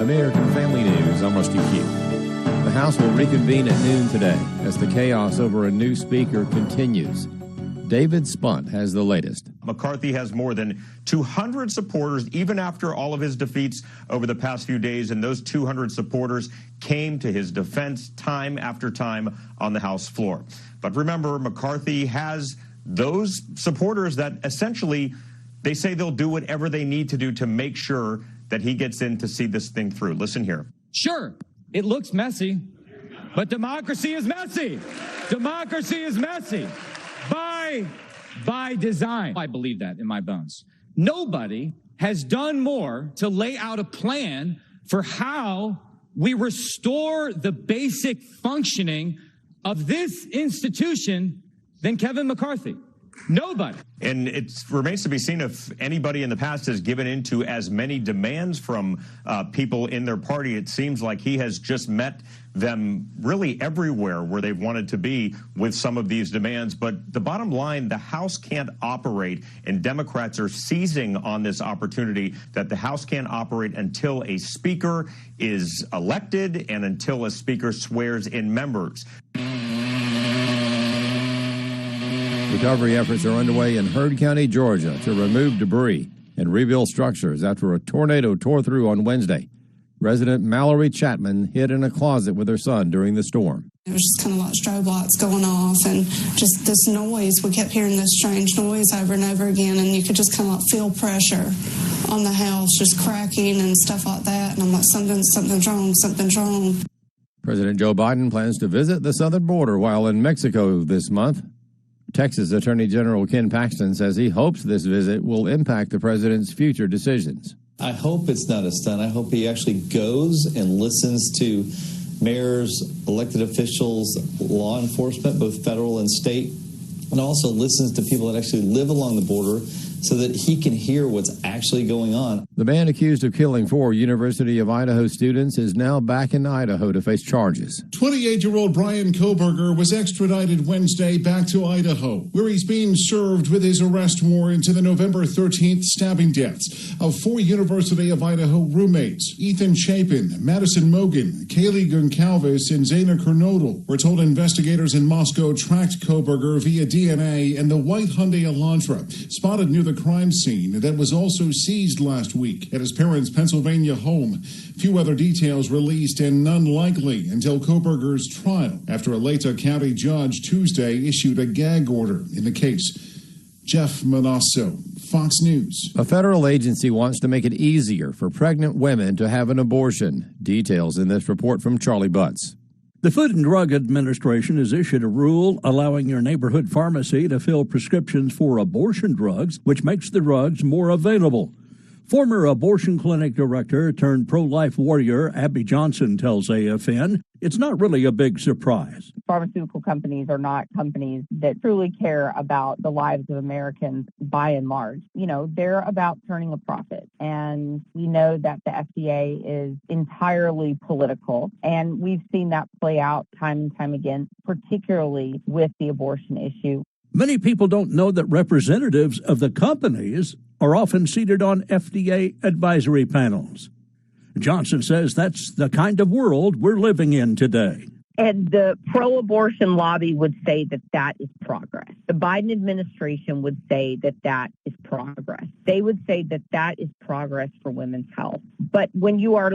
American Family News, I'm Rusty Pugh. The House will reconvene at noon today as the chaos over a new speaker continues. David Spunt has the latest. McCarthy has more than 200 supporters, even after all of his defeats over the past few days, and those 200 supporters came to his defense time after time on the House floor. But remember, McCarthy has those supporters that essentially, they say they'll do whatever they need to do to make sure that he gets in to see this thing through. Listen here. Sure, it looks messy, but democracy is messy. Democracy is messy. By design. I believe that in my bones. Nobody has done more to lay out a plan for how we restore the basic functioning of this institution than Kevin McCarthy. Nobody. And it remains to be seen if anybody in the past has given in to as many demands from people in their party. It seems like he has just met them really everywhere where they've wanted to be with some of these demands. But the bottom line, the House can't operate, and Democrats are seizing on this opportunity that the House can't operate until a speaker is elected and until a speaker swears in members. Recovery efforts are underway in Heard County, Georgia, to remove debris and rebuild structures after a tornado tore through on Wednesday. Resident Mallory Chapman hid in a closet with her son during the storm. It was just kind of like strobe lights going off and just this noise. We kept hearing this strange noise over and over again, and you could just kind of like feel pressure on the house, just cracking and stuff like that. And I'm like, something's wrong. President Joe Biden plans to visit the southern border while in Mexico this month. Texas Attorney General Ken Paxton says he hopes this visit will impact the president's future decisions. I hope it's not a stunt. I hope he actually goes and listens to mayors, elected officials, law enforcement, both federal and state, and also listens to people that actually live along the border so that he can hear what's actually going on. The man accused of killing 4 University of Idaho students is now back in Idaho to face charges. 28-year-old Brian Koberger was extradited Wednesday back to Idaho, where he's being served with his arrest warrant to the November 13th stabbing deaths of 4 University of Idaho roommates, Ethan Chapin, Madison Mogan, Kaylee Goncalves, and Zaina Kernodle. We're told investigators in Moscow tracked Koberger via DNA and the white Hyundai Elantra, spotted near the crime scene that was also seized last week at his parents' Pennsylvania home. Few other details released and none likely until Koberger's trial after a Latah County judge Tuesday issued a gag order in the case. Jeff Manasso, Fox News. A federal agency wants to make it easier for pregnant women to have an abortion. Details in this report from Charlie Butts. The Food and Drug Administration has issued a rule allowing your neighborhood pharmacy to fill prescriptions for abortion drugs, which makes the drugs more available. Former abortion clinic director turned pro-life warrior Abby Johnson tells AFN it's not really a big surprise. Pharmaceutical companies are not companies that truly care about the lives of Americans by and large. You know, they're about turning a profit. And we know that the FDA is entirely political. And we've seen that play out time and time again, particularly with the abortion issue. Many people don't know that representatives of the companies are often seated on FDA advisory panels. Johnson says that's the kind of world we're living in today. And the pro-abortion lobby would say that that is progress. The Biden administration would say that that is progress. They would say that that is progress for women's health. But when you are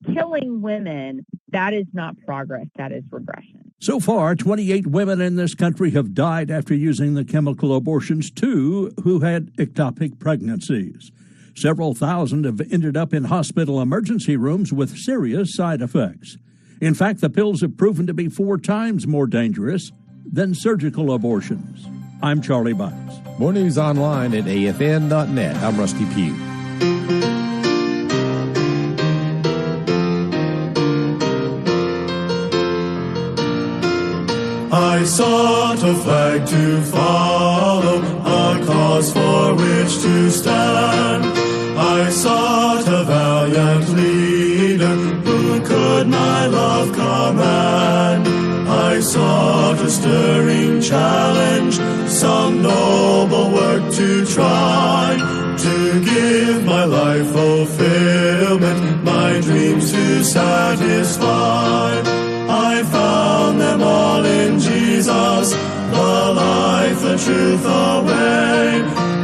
killing women, that is not progress, that is regression. So far, 28 women in this country have died after using the chemical abortions, 2 who had ectopic pregnancies. Several thousand have ended up in hospital emergency rooms with serious side effects. In fact, the pills have proven to be 4 times more dangerous than surgical abortions. I'm Charlie Butts. More news online at afn.net. I'm Rusty Pugh. I sought a flag to follow, a cause for which to stand. I sought a valiant leader who could my love command. I sought a stirring challenge, some noble work to try, to give my life fulfillment, my my dreams to satisfy. I found them all in Jesus, the life, the truth, the way.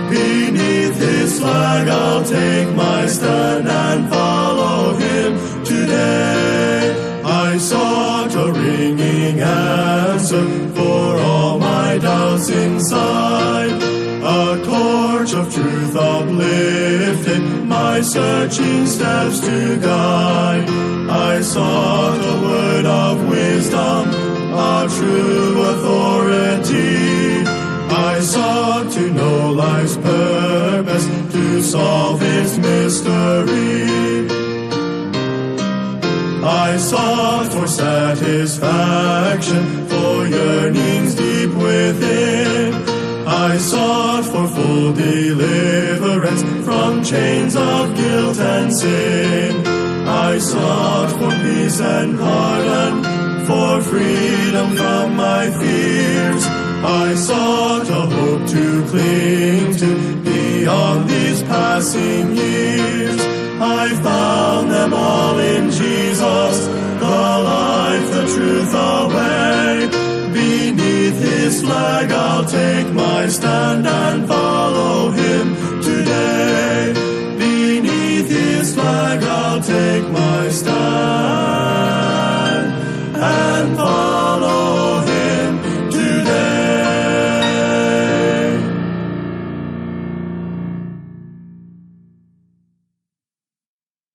Beneath His flag I'll take my stand and follow Him today. I sought a ringing answer for all my doubts inside. A torch of truth uplifted my searching steps to guide. I sought a word of wisdom, a true authority. I sought to know life's purpose, to solve its mystery. I sought for satisfaction, for yearnings deep within. I sought for full deliverance from chains of guilt and sin. I sought for peace and pardon, for freedom from my fears. I sought a hope to cling to beyond these passing years. I found them all in Jesus, the life, the truth, the way. Beneath His flag I'll take my stand and follow Him today. Beneath His flag I'll take my stand and follow Him today.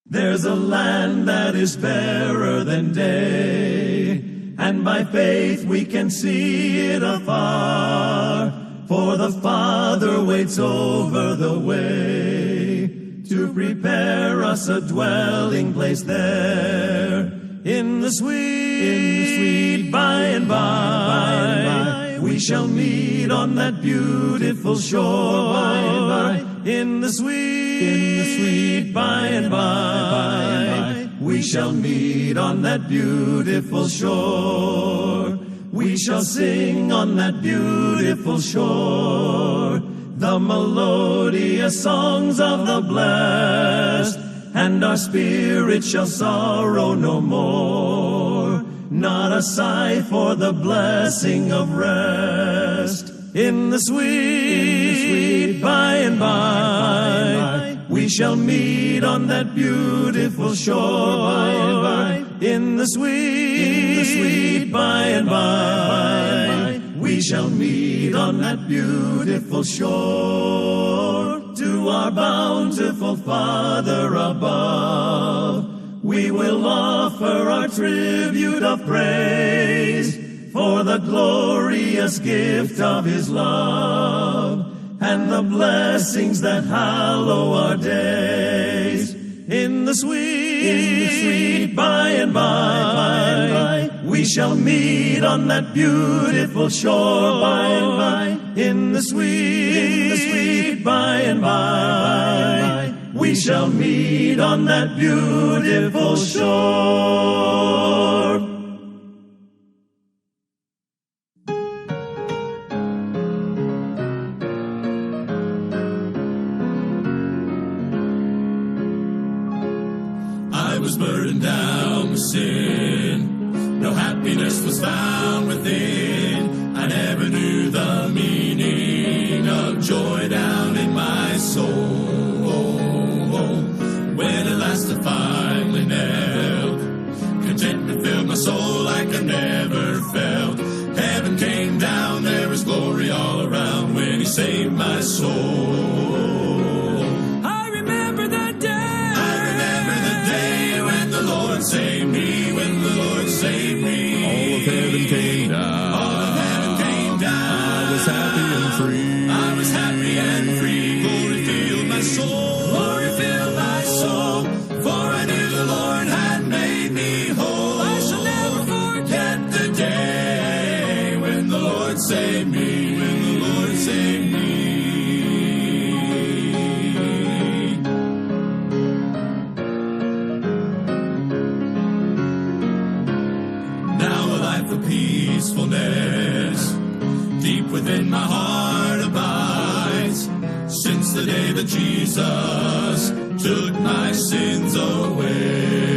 There's a land that is fairer than day, and by faith we can see it afar. For the Father waits over the way to prepare us a dwelling place there. In the sweet by and by, we shall meet on that beautiful shore. In the sweet by and by, we shall meet on that beautiful shore. We shall sing on that beautiful shore the melodious songs of the blessed, and our spirit shall sorrow no more. Not a sigh for the blessing of rest. In the sweet by and by, we shall meet on that beautiful shore. In the sweet by and by, we shall meet on that beautiful shore. To our bountiful Father above, we will offer our tribute of praise for the glorious gift of His love and the blessings that hallow our days. In the sweet by and by, we shall meet on that beautiful shore. In the sweet by and by, we shall meet on that beautiful shore. I was burdened down with sin. No happiness was found within. I never knew the meaning of joy down in my soul. When at last I finally knelt, contentment filled my soul like I never felt. Heaven came down, there was glory all around when He saved my soul. Save me, when the Lord saved me. All of heaven came down. All of heaven came down. I was happy and free. I was happy and free. Glory filled my soul. Glory filled my soul. For I knew the Lord had made me whole. I shall never forget the day when the Lord saved me. When the Lord saved me. Peacefulness deep within my heart abides, since the day that Jesus took my sins away.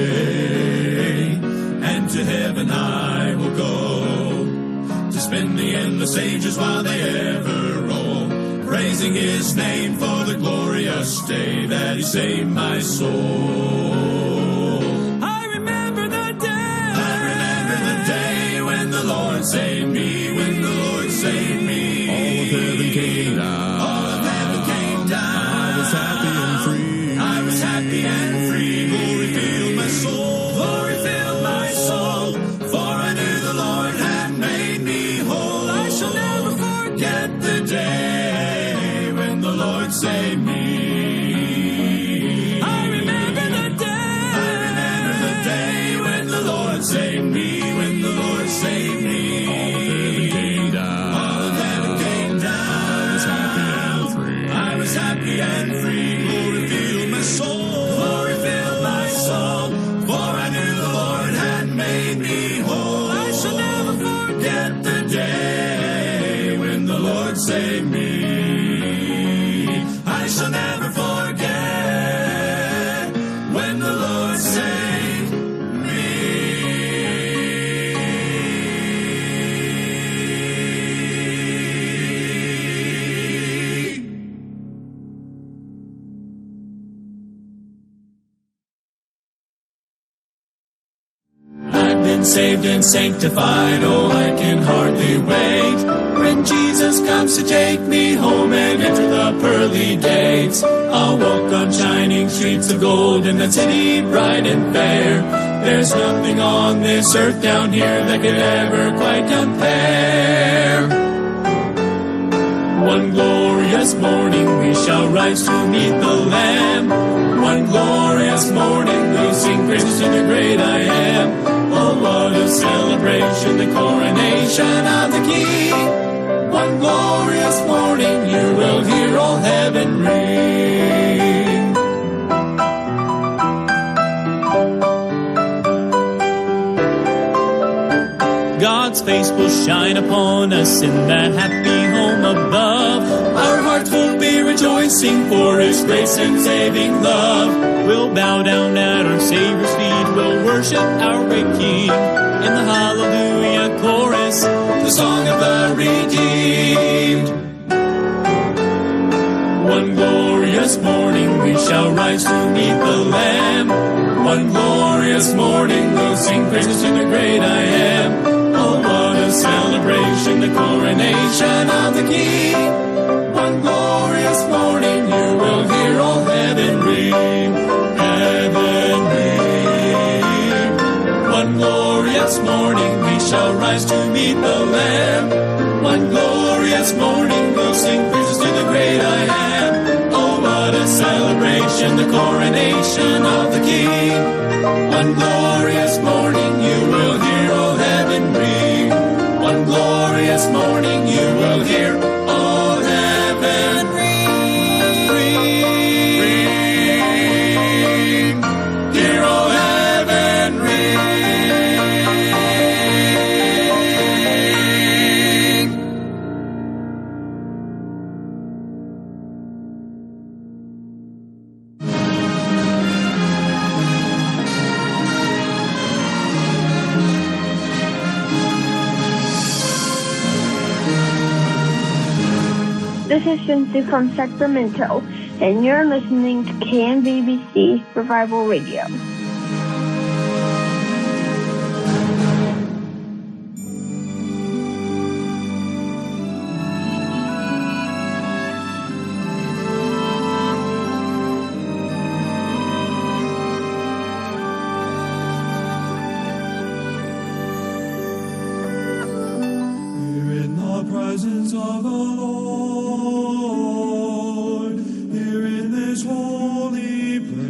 heaven I will go, to spend the endless ages while they ever roll, praising his name for the glorious day that he saved my soul. I remember the day when the Lord saved me, when the Lord saved me. All of heaven came down. All of heaven came down. I was happy and free. I was happy and free. Glory filled my soul. Glory filled my soul. For I knew the Lord had made me whole. I shall never forget the day when the Lord saved me. I remember the day. I remember the day when the Lord saved me. When the Lord saved me. All of heaven came down. All of heaven came down. I was happy and free. I was happy and free. Glory filled my soul. Glory filled my soul. For I knew the Lord had made me whole. I shall never forget the day when the Lord saved me. I shall never forget when the Lord saved me. I've been saved and sanctified, oh, I can hardly wait. When Jesus comes to take me home and enter the pearly gates, I'll walk on shining streets of gold in that city bright and fair. There's nothing on this earth down here that could ever quite compare. One glorious morning we shall rise to meet the Lamb. One glorious morning we'll sing praises to the great I Am. Oh, what a celebration, the coronation of the King. One glorious morning you will hear all heaven ring. God's face will shine upon us in that happy home above. Our hearts will be rejoicing for his grace and saving love. We'll bow down at our Savior's feet. We'll worship our great King in the Hallelujah chorus, the song of the redeemed. One glorious morning we shall rise to meet the Lamb. One glorious morning we'll sing praises to the great I Am. Oh, what a celebration, the coronation of the King. One glorious morning you will hear all heaven ring. Heaven ring. One glorious morning we shall rise to meet the Lamb. One glorious morning we'll sing praises to the great I Am. Oh, what a celebration, the coronation of the King. One glorious morning you will hear all heaven ring. One glorious morning you will hear all heaven ring. Hear all heaven ring. This is Shinsu from Sacramento, and you're listening to KMVBC Revival Radio. We're in the presence of the Lord, here in this holy place.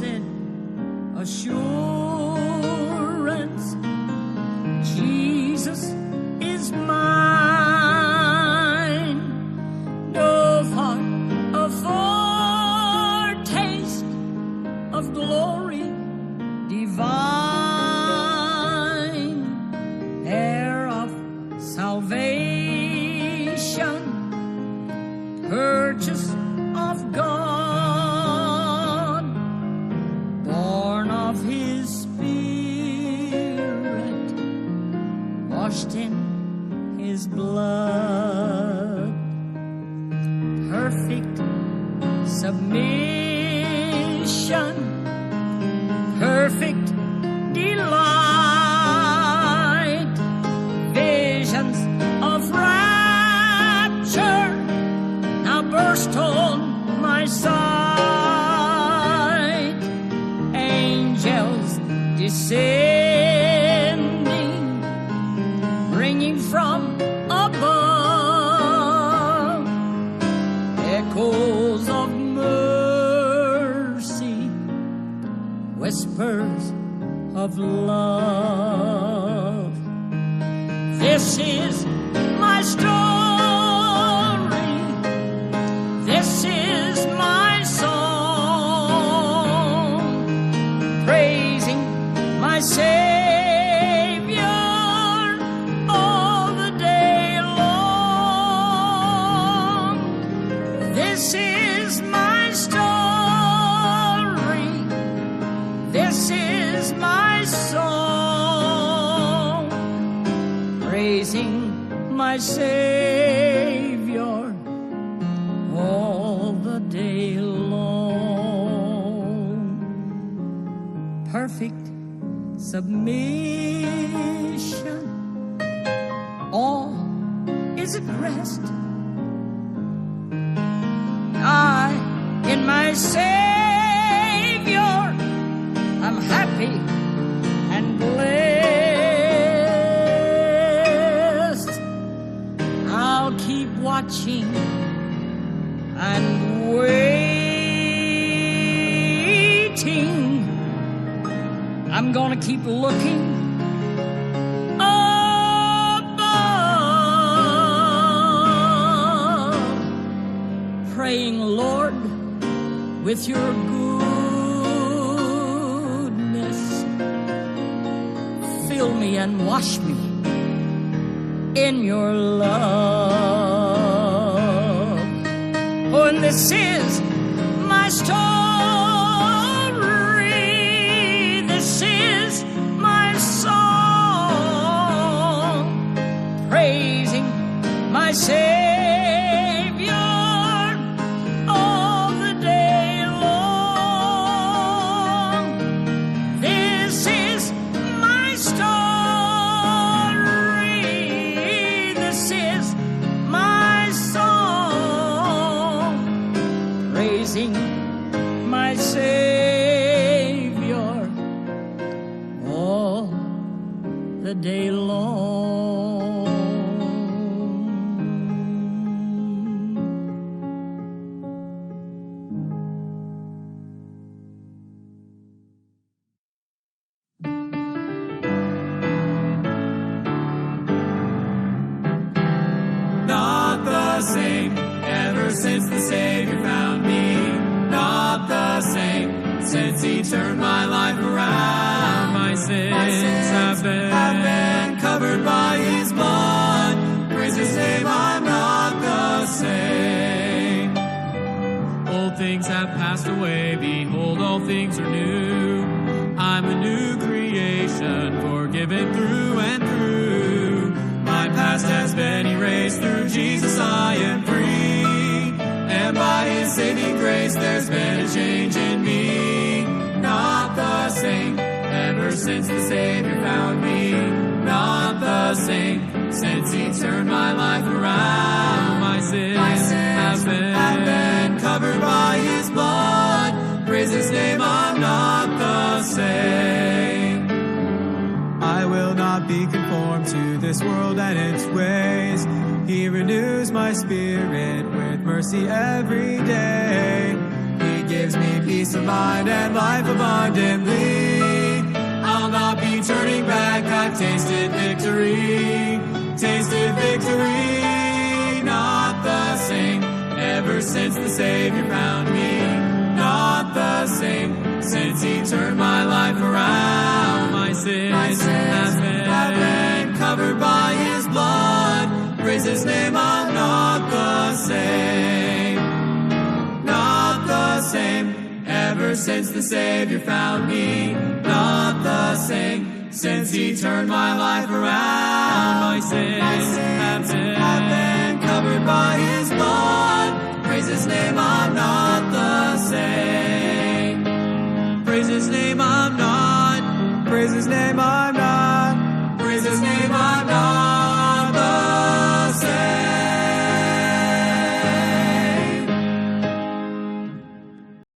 blessed assurance, Jesus is mine. No thought of foretaste of glory divine, heir of salvation, purchase of God, born of His Spirit, washed in His blood, perfect submission, perfect delight, visions of rapture now burst on my sight, angels descending, bringing from above echoes of mercy, whispers of love. This is my story. This is my song, praising my Savior all the day long. This is my story. This is my song, praising my Savior all the day long. Perfect submission, all is at rest. I, in my Savior, I'm happy and blessed. I'll keep watching and waiting. I'm gonna keep looking above, praying, Lord, with your goodness, fill me and wash me in your love. Oh, and this is my story. This is my song, praising my Savior all the day long. This is my story. This is my song, praising my Savior all the day long. Not the same ever since the Savior found me. Not the same since He turned my life around. My sins have been covered by His blood. Praise His name, I'm not the same. Old things have passed away, behold, all things are new. I'm a new creation, forgiven through and through. My past has been erased, through Jesus I am free. And by His saving grace there's been a change in me. Not the same ever since the Savior found me. Not the same since He turned my life around. My sins have been covered by His blood. Praise His name, I'm not the same. I will not be conformed to this world and its ways. He renews my spirit with mercy every day. He gives me peace of mind and life abundantly. I'll not be turning back, I've tasted victory. Tasted victory, not the same. Ever since the Savior found me, not the same. Since He turned my life around, my sins have been covered by His blood. Praise His name, I'm not the same. Not the same. Ever since the Savior found me, not the same. Since He turned my life around, my sins have been covered by His blood. Praise His name, I'm not the same. Praise His name, I'm not. Praise His name, I'm not.